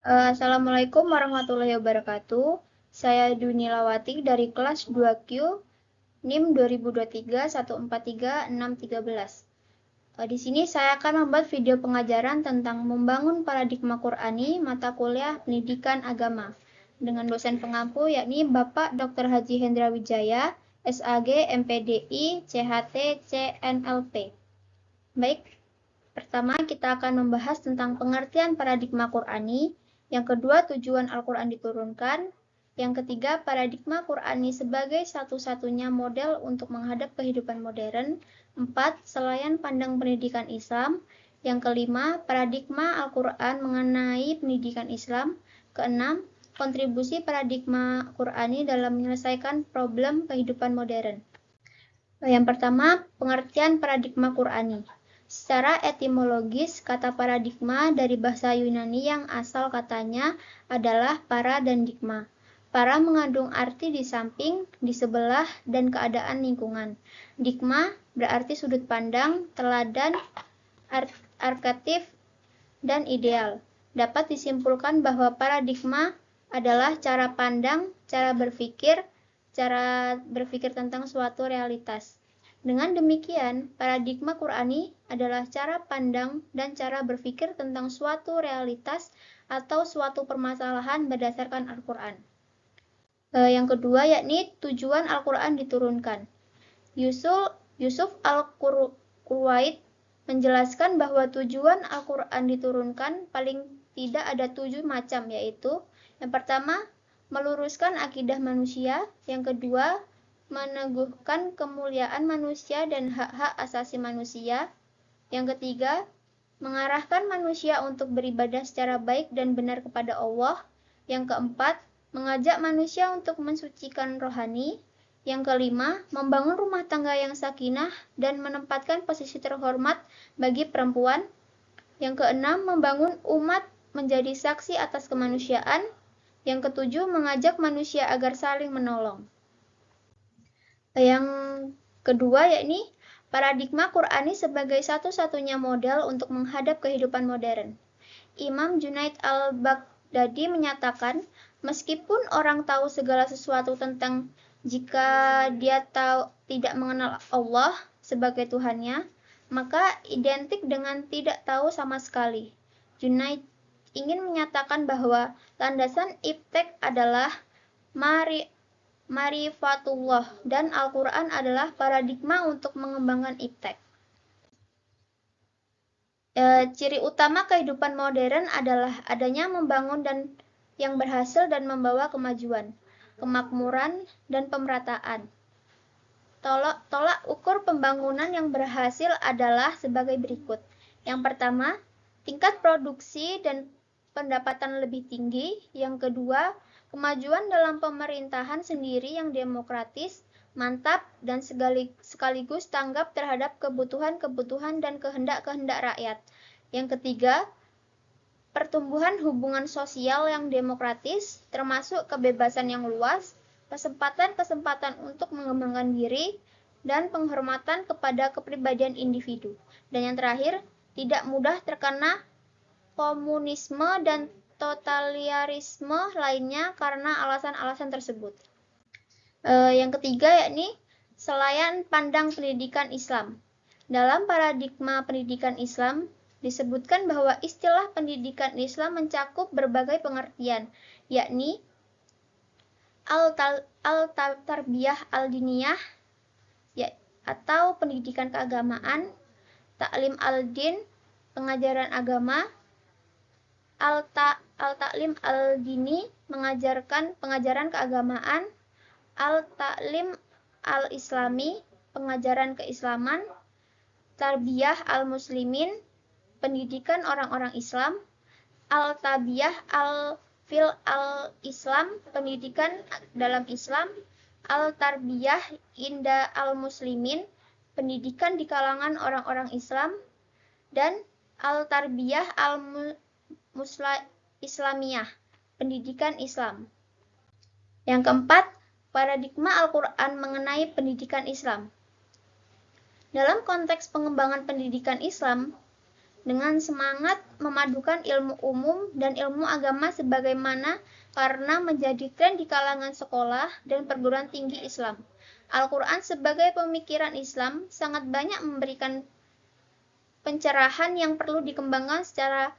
Assalamualaikum warahmatullahi wabarakatuh. Saya Dunilawati dari kelas 2Q NIM 2023143613. Di sini saya akan membuat video pengajaran tentang membangun paradigma Qur'ani mata kuliah pendidikan agama dengan dosen pengampu yakni Bapak Dr. Haji Hendra Wijaya, SAG, MPDI, CHT, CNLP. Baik, pertama kita akan membahas tentang pengertian paradigma Qur'ani. Yang kedua, tujuan Al-Quran diturunkan. Yang ketiga, paradigma Qur'ani sebagai satu-satunya model untuk menghadap kehidupan modern. 4. Selayan pandang pendidikan Islam. Yang kelima, paradigma Al-Quran mengenai pendidikan Islam. Keenam, kontribusi paradigma Qur'ani dalam menyelesaikan problem kehidupan modern. Yang pertama, pengertian paradigma Qur'ani. Secara etimologis, kata paradigma dari bahasa Yunani yang asal katanya adalah para dan digma. Para mengandung arti di samping, di sebelah, dan keadaan lingkungan. Digma berarti sudut pandang, teladan, arketif, dan ideal. Dapat disimpulkan bahwa paradigma adalah cara pandang, cara berpikir tentang suatu realitas. Dengan demikian, paradigma Qur'ani adalah cara pandang dan cara berpikir tentang suatu realitas atau suatu permasalahan berdasarkan Al-Quran. Yang kedua yakni tujuan Al-Quran diturunkan. Yusuf Al-Qurwait menjelaskan bahwa tujuan Al-Quran diturunkan paling tidak ada 7 macam, yaitu yang pertama, meluruskan akidah manusia. Yang kedua, meneguhkan kemuliaan manusia dan hak-hak asasi manusia. Yang ketiga, mengarahkan manusia untuk beribadah secara baik dan benar kepada Allah. Yang keempat, mengajak manusia untuk mensucikan rohani. Yang kelima, membangun rumah tangga yang sakinah dan menempatkan posisi terhormat bagi perempuan. Yang keenam, membangun umat menjadi saksi atas kemanusiaan. Yang ketujuh, mengajak manusia agar saling menolong. Yang kedua yakni paradigma Qur'ani sebagai satu-satunya model untuk menghadap kehidupan modern. Imam Junaid al-Baghdadi menyatakan, meskipun orang tahu segala sesuatu tentang jika dia tidak mengenal Allah sebagai Tuhannya, maka identik dengan tidak tahu sama sekali. Junaid ingin menyatakan bahwa landasan iptek adalah Marifatullah dan Al-Quran adalah paradigma untuk mengembangkan iptek. Ciri utama kehidupan modern adalah adanya membangun dan yang berhasil dan membawa kemajuan, kemakmuran, dan pemerataan. Tolak ukur pembangunan yang berhasil adalah sebagai berikut. Yang pertama, tingkat produksi dan pendapatan lebih tinggi. Yang kedua, kemajuan dalam pemerintahan sendiri yang demokratis, mantap, dan sekaligus tanggap terhadap kebutuhan-kebutuhan dan kehendak-kehendak rakyat. Yang ketiga, pertumbuhan hubungan sosial yang demokratis, termasuk kebebasan yang luas, kesempatan-kesempatan untuk mengembangkan diri, dan penghormatan kepada kepribadian individu. Dan yang terakhir, tidak mudah terkena komunisme dan totalitarisme lainnya karena alasan-alasan tersebut. Yang ketiga yakni selayan pandang pendidikan Islam. Dalam paradigma pendidikan Islam disebutkan bahwa istilah pendidikan Islam mencakup berbagai pengertian, yakni al-tarbiyah al-diniyah atau pendidikan keagamaan, taklim al-din, pengajaran agama, al-ta'lim al-dini, pengajaran keagamaan, al-ta'lim al-islami, pengajaran keislaman, tarbiyah al-muslimin, pendidikan orang-orang Islam, al-tabiyah al-fil al-islam, pendidikan dalam Islam, al-tarbiyah inda al-muslimin, pendidikan di kalangan orang-orang Islam, dan al-tarbiyah al-islamiyah, pendidikan Islam. Yang keempat, paradigma Al-Quran mengenai pendidikan Islam. Dalam konteks pengembangan pendidikan Islam, dengan semangat memadukan ilmu umum dan ilmu agama sebagaimana karena menjadi tren di kalangan sekolah dan perguruan tinggi Islam. Al-Quran sebagai pemikiran Islam sangat banyak memberikan pencerahan yang perlu dikembangkan secara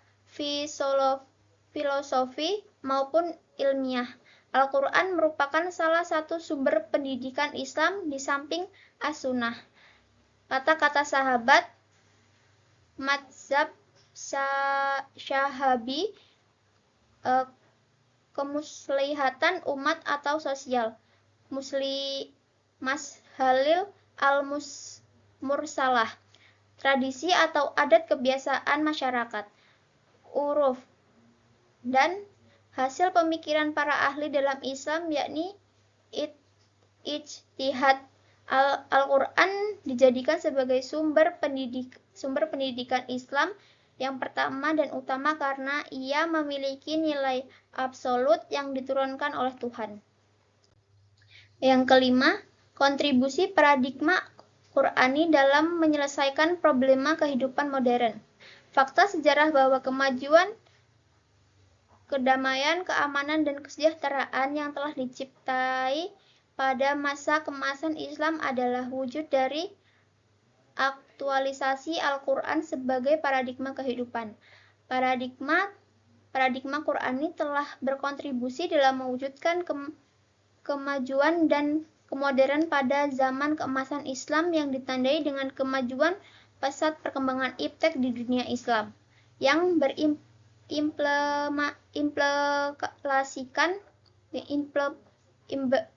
filosofi maupun ilmiah. Al-Quran merupakan salah satu sumber pendidikan Islam di samping As-Sunnah. Kata-kata sahabat mazhab Syahabi, kemuslihatan umat atau sosial, Mashalil al-Mursalah, tradisi atau adat kebiasaan masyarakat, uruf, dan hasil pemikiran para ahli dalam Islam yakni ijtihad. Al-Quran dijadikan sebagai sumber pendidikan Islam yang pertama dan utama karena ia memiliki nilai absolut yang diturunkan oleh Tuhan. Yang kelima, kontribusi paradigma Qur'ani dalam menyelesaikan problema kehidupan modern. Fakta sejarah bahwa kemajuan, kedamaian, keamanan, dan kesejahteraan yang telah diciptai pada masa kemasan Islam adalah wujud dari aktualisasi Al-Quran sebagai paradigma kehidupan. Paradigma Qur'ani telah berkontribusi dalam mewujudkan kemajuan dan kemodernan pada zaman keemasan Islam yang ditandai dengan kemajuan pesat perkembangan iptek di dunia Islam yang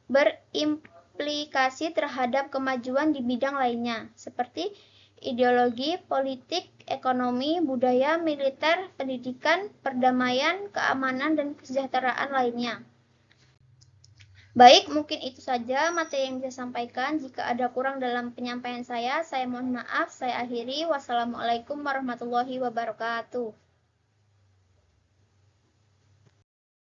berimplikasi terhadap kemajuan di bidang lainnya, seperti ideologi, politik, ekonomi, budaya, militer, pendidikan, perdamaian, keamanan, dan kesejahteraan lainnya. Baik, mungkin itu saja materi yang bisa sampaikan. Jika ada kurang dalam penyampaian saya mohon maaf. Saya akhiri. Wassalamualaikum warahmatullahi wabarakatuh.